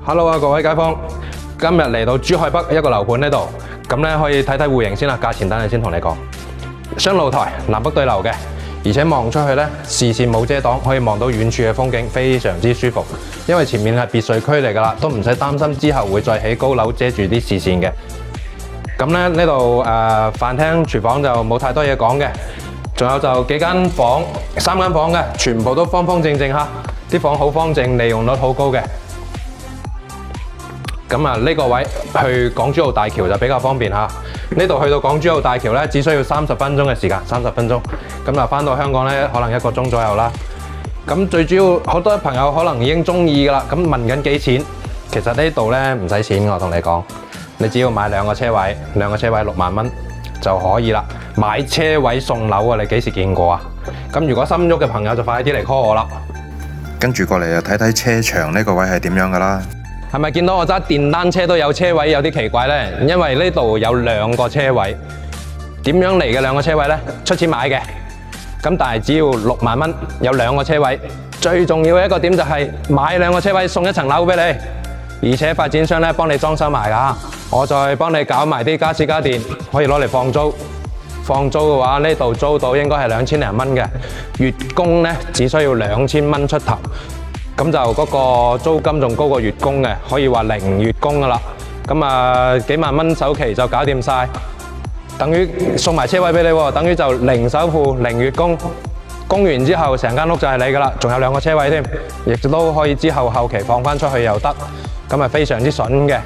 Hello 啊，各位街坊，今日嚟到珠海北一個樓盤呢度，咁咧可以睇睇戶型先啦，價錢等陣先同你講。雙露台，南北對流嘅，而且望出去咧視線冇遮擋，可以望到遠處嘅風景，非常之舒服。因為前面係別墅區嚟㗎啦，都唔使擔心之後會再起高樓遮住啲視線嘅。咁咧呢度飯廳、廚房就冇太多嘢講嘅，仲有就幾間房，3間房嘅，全部都方方正正嚇，啲房好方正，利用率好高嘅。咁啊，呢個位去港珠澳大橋就比較方便嚇。呢度去到港珠澳大橋咧，只需要30分鐘嘅時間，30分鐘。咁啊，翻到香港咧，可能1個鐘左右啦。咁最主要，好多朋友可能已經中意㗎啦。咁問緊幾錢？其實呢度咧唔使錢，我同你講，你只要買2個車位，2個車位6萬蚊就可以啦。買車位送樓啊，你幾時見過啊？咁如果心喐嘅朋友就快啲嚟 call 我啦。跟住過嚟就睇睇車場呢個位係點樣㗎啦。係咪見到我揸電單車都有車位有啲奇怪呢？因為呢度有2個車位，點樣嚟嘅2個車位呢？出錢買嘅，咁但係只要6萬蚊有2個車位。最重要嘅一個點就係買2個車位送1層樓俾你，而且發展商咧幫你裝修埋㗎，我再幫你搞埋啲家私家電，可以攞嚟放租。放租嘅話，呢度租到應該係2000零蚊嘅，月供呢只需要2000蚊出頭。咁就嗰個租金仲高過月供嘅，可以話零月供噶啦。咁啊幾萬蚊首期就搞掂晒，等於送埋車位俾你喎，等於就零首付零月供，供完之後成間屋就係你噶啦，仲有2個車位添，亦都可以之後後期放翻出去又得，咁啊非常之筍嘅。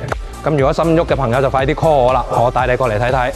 咁如果心喐嘅朋友就快啲 call 我啦，我帶你過嚟睇睇。